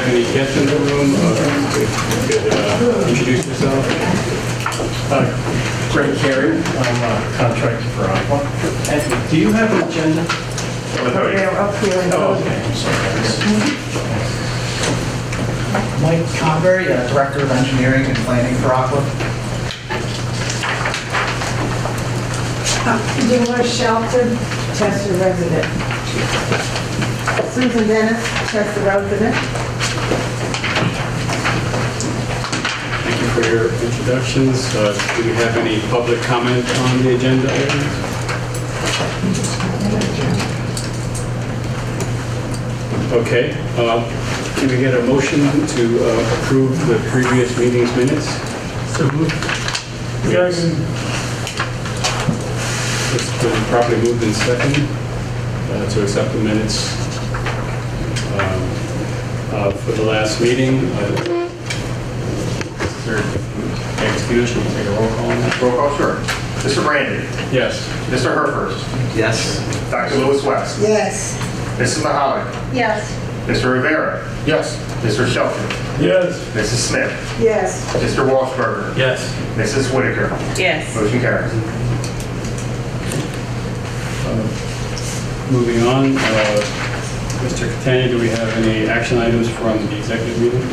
any guests in the room, you could introduce yourself. Greg Carey, I'm a contractor for Aqua. Anthony, do you have an agenda? They're up here. Oh, okay, I'm sorry. Mike Convery, Director of Engineering and Planning for Aqua. Delores Shelton, Chester resident. Susan Dennis, Chester resident. Thank you for your introductions. Do we have any public comment on the agenda items? Okay, can we get a motion to approve the previous meeting's minutes? So moved. It's been properly moved in second to accept the minutes for the last meeting. Mr. Agostino, should we take a roll call on that? Roll call, sure. Mr. Brandon. Yes. Mr. Herford. Yes. Dr. Lewis West. Yes. Mrs. Mahalik. Yes. Mr. Rivera. Yes. Mr. Shelton. Yes. Mrs. Smith. Yes. Mr. Washburger. Yes. Mrs. Whitaker. Yes. Motion carries. Moving on, Mr. Catania, do we have any action items from the executive meeting?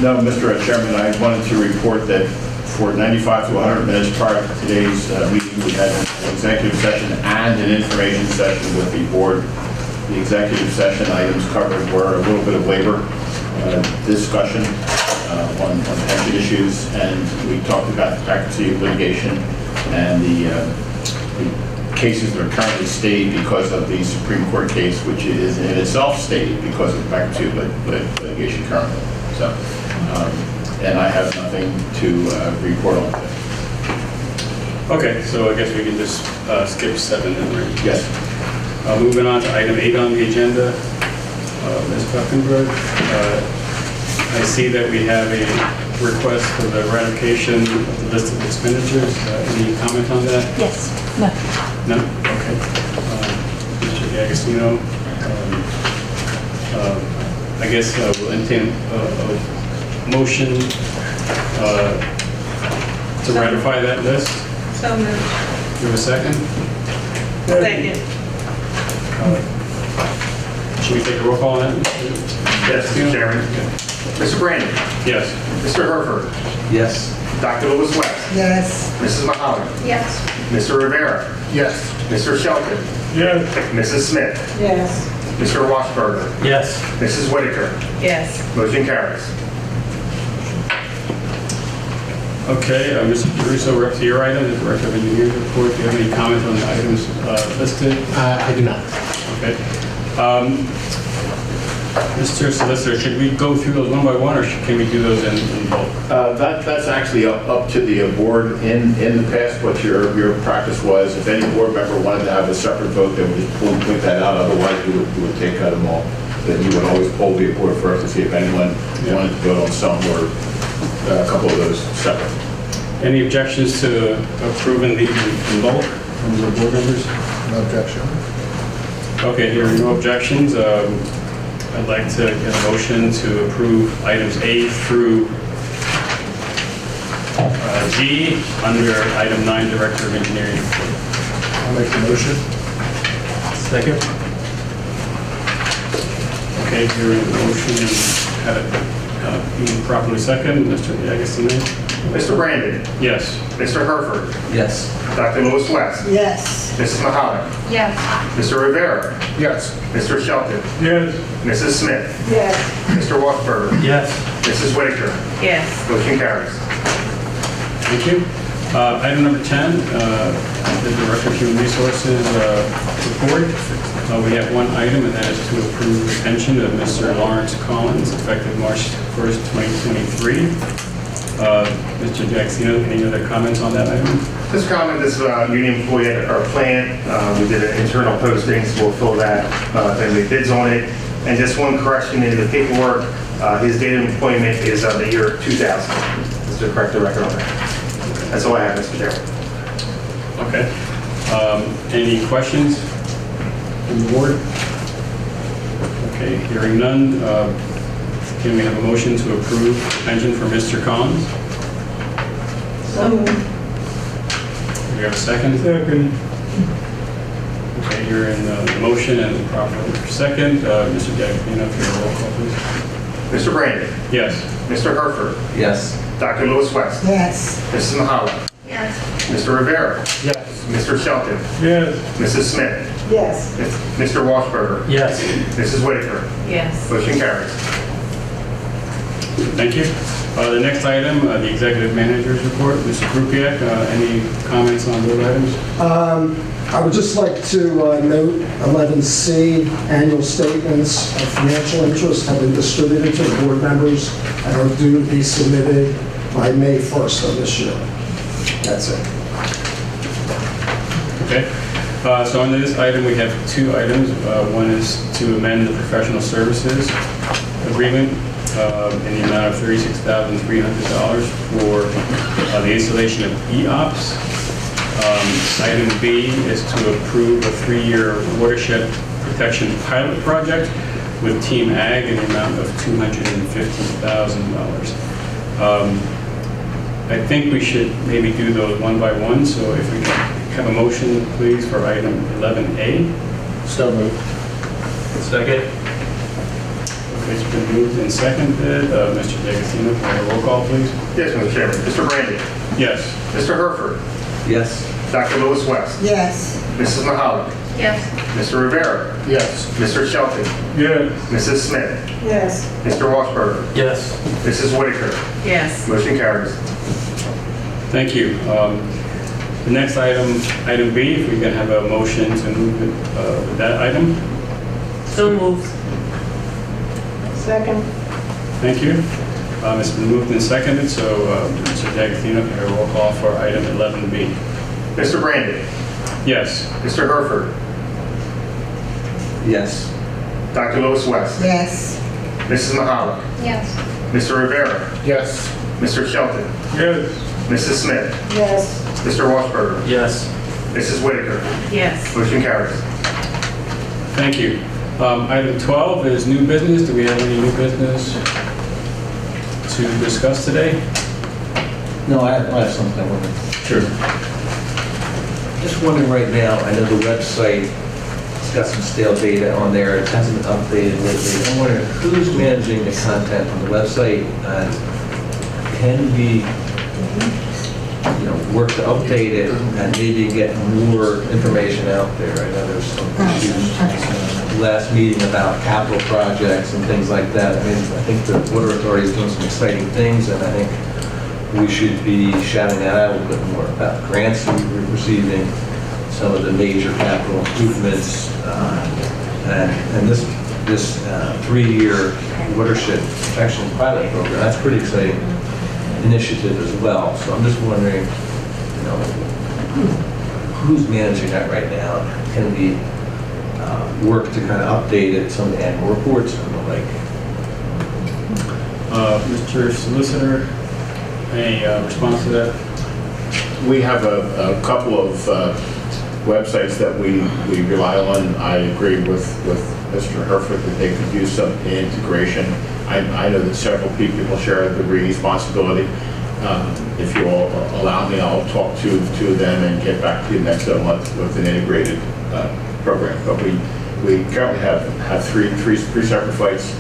No, Mr. Chairman, I wanted to report that for 95 to 100 minutes prior to today's meeting, we had an executive session and an information session with the board. The executive session items covered were a little bit of labor discussion on pension issues, and we talked about the faculty of litigation and the cases that are currently stayed because of the Supreme Court case, which is in itself stayed because of faculty of litigation currently. So, and I have nothing to report on today. Okay, so I guess we can just skip 7 then, right? Yes. Moving on to item 8 on the agenda. Ms. Buckenberg, I see that we have a request for the ratification of the list of expenditures. Any comment on that? Yes. No. No? Okay. Mr. D'Agostino, I guess we'll entertain a motion to ratify that list. So moved. Do you have a second? Second. Should we take a roll call on that? Yes, Mr. Chairman. Mr. Brandon. Yes. Mr. Herford. Yes. Dr. Lewis West. Yes. Mrs. Mahalik. Yes. Mr. Rivera. Yes. Mr. Shelton. Yes. Mrs. Smith. Yes. Mr. Washburger. Yes. Mrs. Whitaker. Yes. Motion carries. Okay, Mr. Caruso, we're up to your item, the Director of Engineering report. Do you have any comment on the items listed? I do not. Okay. Mr. Solicitor, should we go through those one by one, or can we do those in bulk? That's actually up to the board. In the past, what your practice was, if any board member wanted to have a separate vote, they would just point that out. Otherwise, you would take them all. Then you would always poll the board first to see if anyone wanted to vote on some or a couple of those separate. Any objections to approving these in bulk from the board members? No objection. Okay, hearing no objections, I'd like to get a motion to approve items A through G under item 9, Director of Engineering. I'll make the motion. Second. Okay, hearing the motion and have it being properly second, Mr. D'Agostino? Mr. Brandon. Yes. Mr. Herford. Yes. Dr. Lewis West. Yes. Mrs. Mahalik. Yes. Mr. Rivera. Yes. Mr. Shelton. Yes. Mrs. Smith. Yes. Mr. Washburger. Yes. Mrs. Whitaker. Yes. Motion carries. Thank you. Item number 10, the Director of Human Resources report. We have one item, and that is to approve the pension of Mr. Lawrence Collins, effective March 1st, 2023. Mr. D'Agostino, any other comments on that item? This comment, this union employee at our plant, we did an internal posting, so we'll fill that, then we bids on it. And just one correction in the paperwork, his date of employment is the year 2000. Just to correct the record on that. That's all I have, Mr. Chairman. Okay. Any questions from the board? Okay, hearing none. Can we have a motion to approve the pension for Mr. Collins? So moved. Do we have a second? Second. Okay, you're in the motion and the proper second. Mr. D'Agostino, for your roll call, please. Mr. Brandon. Yes. Mr. Herford. Yes. Dr. Lewis West. Yes. Mrs. Mahala. Yes. Mr. Rivera. Yes. Mr. Shelton. Yes. Mrs. Smith. Yes. Mr. Washburger. Yes. Mrs. Whitaker. Yes. Motion carries. Thank you. The next item, the executive manager's report. Mr. Krupiak, any comments on those items? I would just like to note 11C, annual statements of financial interest have been distributed to the board members and are due to be submitted by May 1st of this year. That's it. Okay. So under this item, we have two items. One is to amend the professional services agreement in the amount of $36,300 for the installation of EOPS. Item B is to approve a 3-year watershed protection pilot project with Team Ag in the amount of $250,000. I think we should maybe do those one by one, so if we can have a motion, please, for item 11A. So moved. Second. Okay, it's been moved and seconded. Mr. D'Agostino, can I have a roll call, please? Yes, Mr. Chairman. Mr. Brandon. Yes. Mr. Herford. Yes. Dr. Lewis West. Yes. Mrs. Mahala. Yes. Mr. Rivera. Yes. Mr. Shelton. Yes. Mrs. Smith. Yes. Mr. Washburger. Yes. Mrs. Whitaker. Yes. Motion carries. Thank you. The next item, item B, if we can have a motion to move with that item. So moved. Second. Thank you. It's been moved and seconded, so Mr. D'Agostino, can I have a roll call for item 11B? Mr. Brandon. Yes. Mr. Herford. Yes. Dr. Lewis West. Yes. Mrs. Mahala. Yes. Mr. Rivera. Yes. Mr. Shelton. Yes. Mrs. Smith. Yes. Mr. Washburger. Yes. Mrs. Whitaker. Yes. Motion carries. Thank you. Item 12 is new business. Do we have any new business to discuss today? No, I have something I want to, Sure. just wondering right now, I know the website, it's got some stale data on there, it hasn't been updated lately. I'm wondering who's managing the content on the website? Can we, work to update it and maybe get more information out there? I know there's some issues last meeting about capital projects and things like that. I mean, I think the Water Authority is doing some exciting things, and I think we should be shouting that out a little bit more about grants that we're receiving, some of the major capital improvements, and this 3-year watershed protection pilot program. That's a pretty exciting initiative as well. So I'm just wondering, who's managing that right now? Can we work to kind of update it, some of the annual reports and the like? Mr. Solicitor, any response to that? We have a couple of websites that we rely on. I agree with Mr. Herford that they could use some integration. I know that several people share the responsibility. If you all allow me, I'll talk to them and get back to you next month with an integrated program. But we currently have three separate sites,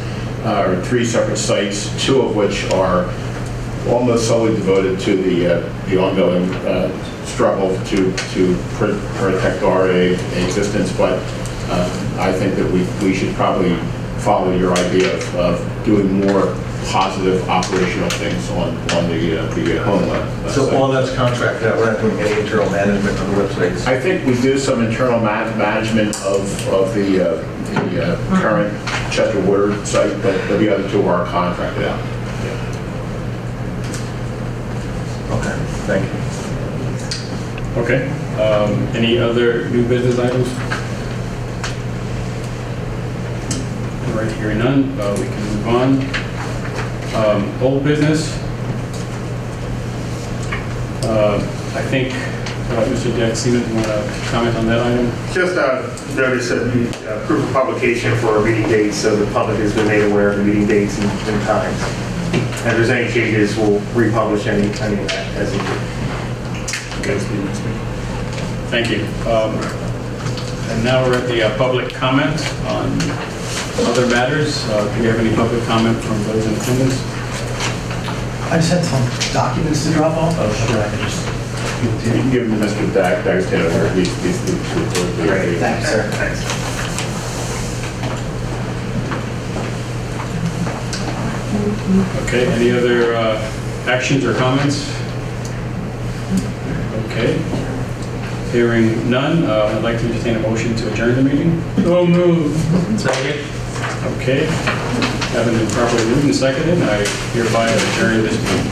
or 3 separate sites, 2 of which are almost solely devoted to the ongoing struggle to protect our existence. But I think that we should probably follow your idea of doing more positive operational things on the homeland. So all that's contracted out, we're not doing any internal management on the websites? I think we do some internal management of the current Chester Water site, but the other 2 are contracted out. Okay, thank you. Okay. Any other new business items? All right, hearing none, we can move on. Old business. I think Mr. Diaksina, do you want to comment on that item? Just notice that we approve of publication for our meeting dates, so the public has been made aware of the meeting dates and times. And if there's any changes, we'll republish any of that as needed. Okay, thank you. And now we're at the public comment on other matters. Do we have any public comment from those in attendance? I just had some documents to drop off. Oh, sure, I can just give it to You you. can give them to Mr. D'Agostino, or at least these two. Great, thanks, sir. Thanks. Okay, any other actions or comments? Okay. Hearing none, I'd like to entertain a motion to adjourn the meeting. So moved. Second. Okay. Having been properly moved and seconded, I hereby adjourn this meeting.